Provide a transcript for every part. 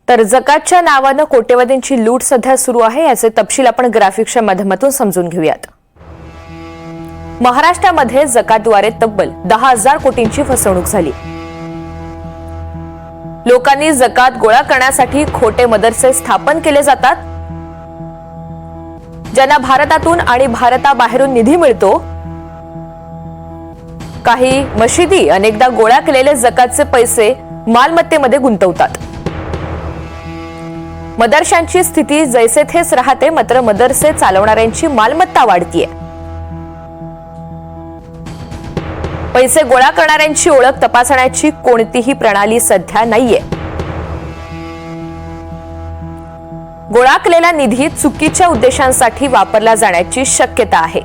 तर जकातच्या नावानं कोट्यवधींची लूट सध्या सुरू आहे, याचे तपशील आपण ग्राफिक्सच्या माध्यमातून समजून घेऊयात। महाराष्ट्रामध्ये जकातद्वारे तब्बल 10,000 कोटींची फसवणूक झाली। लोकांनी जकात गोळा करण्यासाठी खोटे मदरसे स्थापन केले जातात, ज्यांना भारतातून आणि भारताबाहेरून निधी मिळतो। काही मशिदी अनेकदा गोळा केलेले जकातचे पैसे मालमत्तेमध्ये गुंतवतात। मदरशांची स्थिती जैसे थेच राहते, मात्र मदरसे चालवणाऱ्यांची मालमत्ता वाढतीये। पैसे गोळा करणाऱ्यांची ओळख तपासण्याची कोणतीही प्रणाली सध्या नाहीये। गोळा केलेला निधी चुकीच्या उद्देशांसाठी वापरला जाण्याची शक्यता आहे।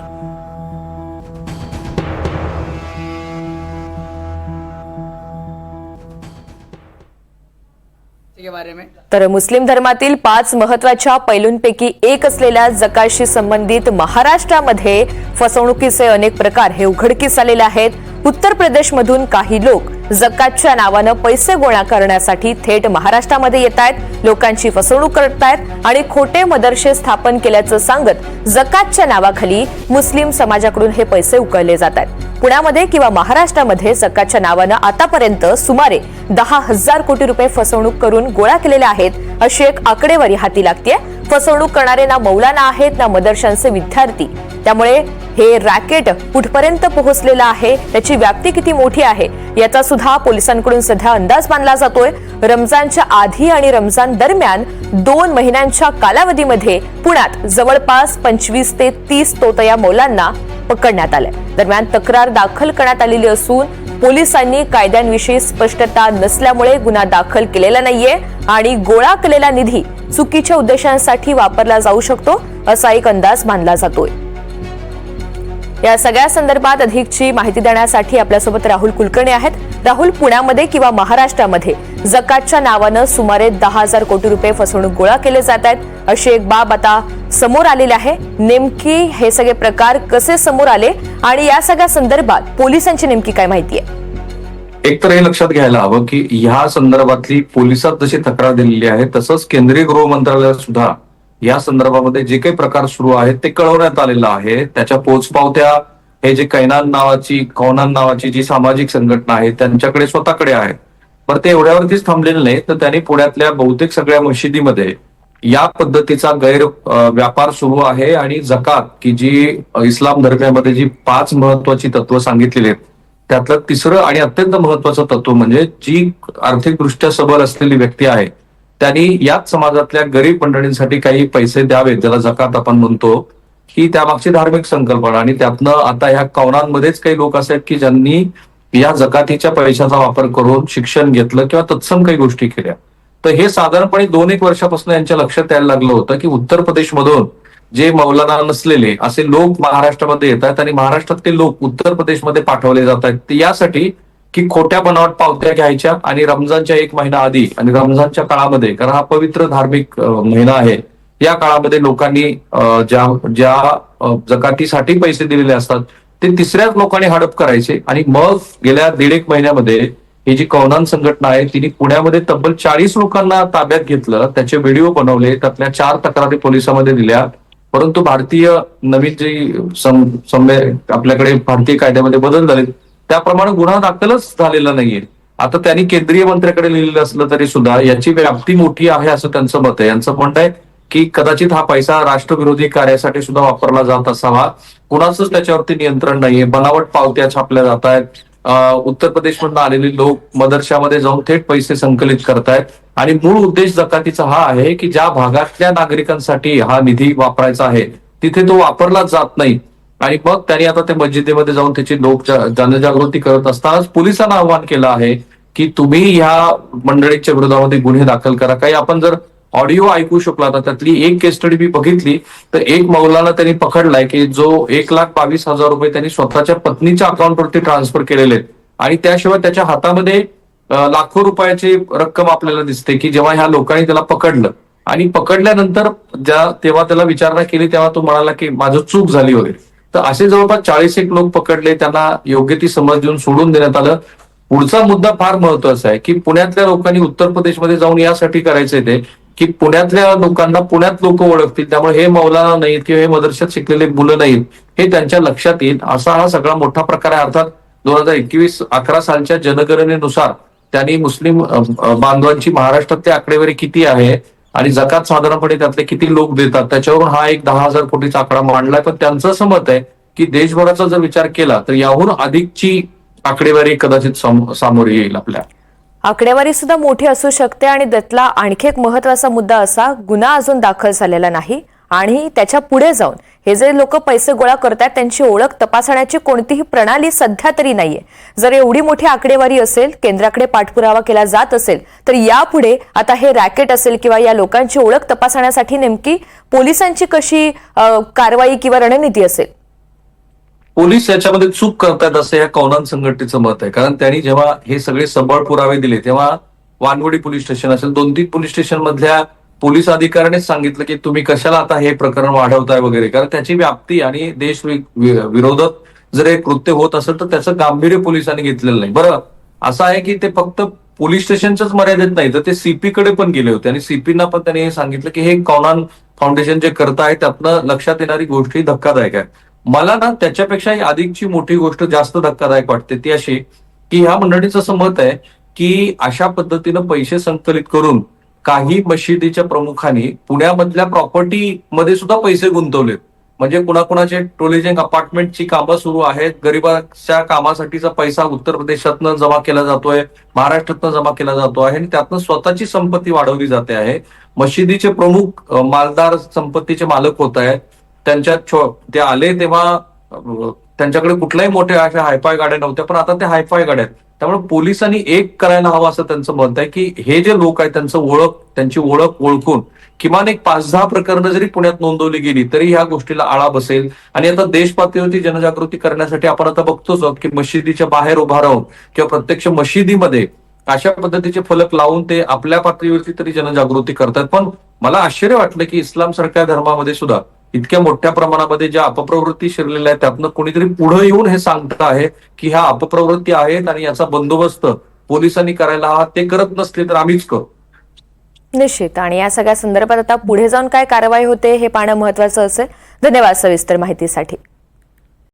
तर मुस्लिम धर्मातील 5 महत्वाच्या पैलूंपैकी एक असलेल्या जकातशी संबंधित महाराष्ट्रामध्ये फसवणुकीचे अनेक प्रकार हे उघडकीस आलेले आहेत। उत्तर प्रदेशमधून काही लोक जकातच्या नावानं पैसे गोळा करण्यासाठी थेट महाराष्ट्रामध्ये येत आहेत, लोकांची फसवणूक करतायत आणि खोटे मदरसे स्थापन केल्याचं सांगत जकातच्या नावाखाली मुस्लिम समाजाकडून हे पैसे उकळले जात आहेत। पुण्यामध्ये किंवा महाराष्ट्रामध्ये जकातच्या नावानं आतापर्यंत सुमारे 10,000 कोटी रुपये फसवणूक करून गोळा केलेले आहेत, अशी एक आकडेवारी हाती लागतेय। फसवणूक करणारे ना मौलाना आहेत ना मदरशांचे विद्यार्थी, त्यामुळे हे रॅकेट कुठपर्यंत पोहोचलेलं आहे, त्याची व्याप्ती किती मोठी आहे याचा सुद्धा पोलिसांकडून सध्या अंदाज बांधला जातोय। रमजानच्या आधी आणि रमजान दरम्यान 2 महिन्यांच्या कालावधीमध्ये पुण्यात जवळपास 25 ते 30 तोतया मौलांना पकडण्यात आले। दरम्यान तक्रार दाखल करण्यात आलेली असून पोलिसांनी कायद्यांविषयी स्पष्टता नसल्यामुळे गुन्हा दाखल केलेला नाहीये आणि गोळा केलेला निधी चुकीच्या उद्देशांसाठी वापरला जाऊ शकतो, असा एक अंदाज बांधला जातोय। या सगळ्या संदर्भात अधिकची माहिती देण्यासाठी आपल्यासोबत राहुल कुलकर्णी आहेत। राहुल, पुण्यामध्ये किंवा महाराष्ट्रामध्ये जकातच्या नावानं सुमारे 10,000 कोटी रुपये फसवणूक गोळा केले जात आहेत, अशी एक बाब आता समोर आलेली आहे। नेमकी हे सगळे प्रकार कसे समोर आले आणि या सगळ्या संदर्भात पोलिसांची नेमकी काय माहिती आहे? एक तर हे लक्षात घ्यायला हवं की ह्या संदर्भातली पोलिसात जशी तक्रार दिलेली आहे तसंच केंद्रीय गृह मंत्रालयात सुद्धा या संदर्भामध्ये जे काही प्रकार सुरू आहेत ते कळवण्यात आलेलं आहे। त्याच्या पोचपावत्या हे जे कौनान नावाची जी सामाजिक संघटना आहे त्यांच्याकडे स्वतःकडे आहे, पण ते एवढ्यावरतीच थांबलेले नाही, तर त्यांनी पुण्यातल्या बहुतेक सगळ्या मशिदीमध्ये या पद्धतीचा व्यापार सुरू आहे। आणि जकात की जी इस्लाम धर्मामध्ये जी 5 महत्वाची तत्व सांगितलेली आहेत त्यातलं तिसरं आणि अत्यंत महत्वाचं तत्व म्हणजे जी आर्थिकदृष्ट्या सबल असलेली व्यक्ती आहे त्यांनी याच समाजातल्या गरीब मंडळींसाठी काही पैसे द्यावेत, ज्याला जकात आपण म्हणतो, ही त्यामागची धार्मिक संकल्पना। आणि त्यातनं आता ह्या कौनांमध्येच काही लोक असे आहेत की ज्यांनी या जकातीच्या पैशाचा वापर करून शिक्षण घेतलं किंवा तत्सम काही गोष्टी केल्या। तर हे साधारणपणे 2-1 वर्षापासून यांच्या लक्षात यायला लागलं होतं की उत्तर प्रदेशमधून जे मौलाना नसलेले असे लोक महाराष्ट्रामध्ये येत आहेत आणि महाराष्ट्रातले लोक उत्तर प्रदेशमध्ये पाठवले जात आहेत यासाठी की खोट्या बनावट पावत्या घ्यायच्या आणि रमजानच्या 1 महिना आधी आणि रमजानच्या काळामध्ये, कारण हा पवित्र धार्मिक महिना आहे, या काळामध्ये लोकांनी ज्या जकातीसाठी पैसे दिलेले असतात ते तिसऱ्याच लोकांनी हडप करायचे। आणि मग गेल्या 1.5 महिन्यामध्ये ही जी कौनान संघटना आहे तिने पुण्यामध्ये तब्बल 40 लोकांना ताब्यात घेतलं, त्याचे व्हिडिओ बनवले, त्यातल्या 4 तक्रारी पोलिसांमध्ये दिल्या। परंतु भारतीय नवीन जी आपल्याकडे भारतीय कायद्यामध्ये बदल झाले त्याप्रमाणे गुन्हा दाखलच झालेला नाहीये। आता त्यांनी केंद्रीय मंत्र्याकडे लिहिलेलं असलं तरी सुद्धा याची व्याप्ती मोठी आहे असं त्यांचं मत आहे। यांचं म्हणणं आहे की कदाचित हा पैसा राष्ट्रविरोधी कार्यासाठी सुद्धा वापरला जात असावा, कुणाचंच त्याच्यावरती नियंत्रण नाहीये। बनावट पावत्या छापल्या जात आहेत, उत्तर प्रदेशमधून आलेले लोक मदरशामध्ये जाऊन थेट पैसे संकलित करतायत आणि मूळ उद्देश जकातीचा हा आहे की ज्या भागातल्या नागरिकांसाठी हा निधी वापरायचा आहे तिथे तो वापरला जात नाही। आणि मग त्यांनी आता ते मस्जिदीमध्ये जाऊन त्याची लोक जनजागृती करत असतानाच पोलिसांना आवाहन केलं आहे की तुम्ही ह्या मंडळीच्या विरोधामध्ये गुन्हे दाखल करा। काही आपण जर ऑडिओ ऐकू शकला तर त्यातली एक केस स्टडी मी बघितली तर एक मौलाना त्यांनी पकडलाय की जो 1,22,000 रुपये त्यांनी स्वतःच्या पत्नीच्या अकाउंटवरती ट्रान्सफर केलेले आहेत आणि त्याशिवाय त्याच्या हातामध्ये लाखो रुपयाची रक्कम आपल्याला दिसते की जेव्हा ह्या लोकांनी त्याला पकडलं आणि पकडल्यानंतर तेव्हा त्याला विचारणा केली तेव्हा तो म्हणाला की माझं चूक झाली वगैरे। तर असे जवळपास 40 एक लोक पकडले, त्यांना योग्य ती समज देऊन सोडून देण्यात आलं। पुढचा मुद्दा फार महत्वाचा आहे की पुण्यातल्या लोकांनी उत्तर प्रदेशमध्ये जाऊन यासाठी करायचंय ते की पुण्यातल्या लोकांना पुण्यात लोक ओळखतील, त्यामुळे हे मौलाना नाहीत किंवा हे मदरशात शिकलेले मुलं नाहीत हे त्यांच्या लक्षात येईल, असा हा सगळा मोठा प्रकार आहे. अर्थात 2021-11 सालच्या जनगणनेनुसार त्यांनी मुस्लिम बांधवांची महाराष्ट्रातली आकडेवारी किती आहे आणि जकात साधारणपणे त्यातले किती लोक देतात त्याच्यावरून हा एक 10,000 कोटीचा आकडा मांडलाय. पण त्यांचं असं मत आहे की देशभराचा जर विचार केला तर याहून अधिकची आकडेवारी कदाचित सामोरी येईल आपल्या. आकडेवारी सुद्धा मोठी असू शकते आणि त्यातला आणखी एक महत्वाचा मुद्दा असा, गुन्हा अजून दाखल झालेला नाही आणि त्याच्या पुढे जाऊन हे जे लोक पैसे गोळा करतात त्यांची ओळख तपासण्याची कोणतीही प्रणाली सध्या तरी नाहीये. जर एवढी मोठी आकडेवारी असेल, केंद्राकडे पाठपुरावा केला जात असेल, तर यापुढे आता हे रॅकेट असेल किंवा या लोकांची ओळख तपासण्यासाठी नेमकी पोलिसांची कशी कारवाई किंवा रणनीती असेल? पोलीस याच्यामध्ये चूक करतात असं या कौनान संघटनेचं मत आहे. कारण त्यांनी जेव्हा हे सगळे सबळ पुरावे दिले तेव्हा वानवडी पोलीस स्टेशन असेल, 2-3 पोलीस स्टेशन मधल्या पोलीस अधिकाऱ्यानेच सांगितलं की तुम्ही कशाला आता हे प्रकरण वाढवताय वगैरे, कारण त्याची व्याप्ती आणि देश विरोधात जर हे कृत्य होत असेल तर त्याचं गांभीर्य पोलिसांनी घेतलेलं नाही. बरं, असं आहे की ते फक्त पोलीस स्टेशनच्याच मर्यादित नाही तर ते सीपी कडे पण गेले होते आणि सीपीना पण त्यांनी हे सांगितलं की हे कौनान फाउंडेशन जे करत आहे त्यातनं लक्षात येणारी गोष्टी धक्कादायक आहे. मला ना त्याच्यापेक्षा अधिकची मोठी गोष्ट जास्त धक्कादायक वाटते ती अशी की ह्या मंडळीचं असं मत आहे की अशा पद्धतीनं पैसे संकलित करून काही मशिदीच्या प्रमुखांनी पुण्यामधल्या प्रॉपर्टी मध्ये सुद्धा पैसे गुंतवलेत. म्हणजे कुणाकुणाचे टोलेजिंग अपार्टमेंटची कामं सुरू आहेत, गरिबाच्या कामासाठीचा पैसा उत्तर प्रदेशातनं जमा केला जातोय, महाराष्ट्रातनं जमा केला जातो आहे आणि त्यातनं स्वतःची संपत्ती वाढवली जाते आहे. मशिदीचे प्रमुख मालदार संपत्तीचे मालक होत आहेत. त्यांच्यात ते आले तेव्हा त्यांच्याकडे कुठल्याही मोठ्या अशा हायफाय गाड्या नव्हत्या, पण आता त्या हायफाय गाड्या आहेत. त्यामुळे पोलिसांनी एक करायला हवं असं त्यांचं मत आहे की हे जे लोक आहेत त्यांची ओळख ओळखून किमान एक 5-10 प्रकरणं जरी पुण्यात नोंदवली गेली तरी ह्या गोष्टीला आळा बसेल. आणि आता देश पातळीवरती जनजागृती करण्यासाठी आपण आता बघतोच आहोत की मशिदीच्या बाहेर उभा राहून किंवा प्रत्यक्ष मशिदीमध्ये अशा पद्धतीचे फलक लावून ते आपल्या पातळीवरती तरी जनजागृती करतात. पण मला आश्चर्य वाटलं की इस्लाम सारख्या धर्मामध्ये सुद्धा इतक्या मोठ्या प्रमाणामध्ये ज्या अपप्रवृत्ती शिरलेल्या आहेत त्यातनं कोणीतरी पुढे येऊन हे सांगत आहे की ह्या अपप्रवृत्ती आहेत आणि याचा बंदोबस्त पोलिसांनी करायला हवा, ते करत नसले तर आम्हीच करू. निश्चित. आणि या सगळ्या संदर्भात आता पुढे जाऊन काय कारवाई होते हे पाहणं महत्वाचं असेल. धन्यवाद सविस्तर माहितीसाठी.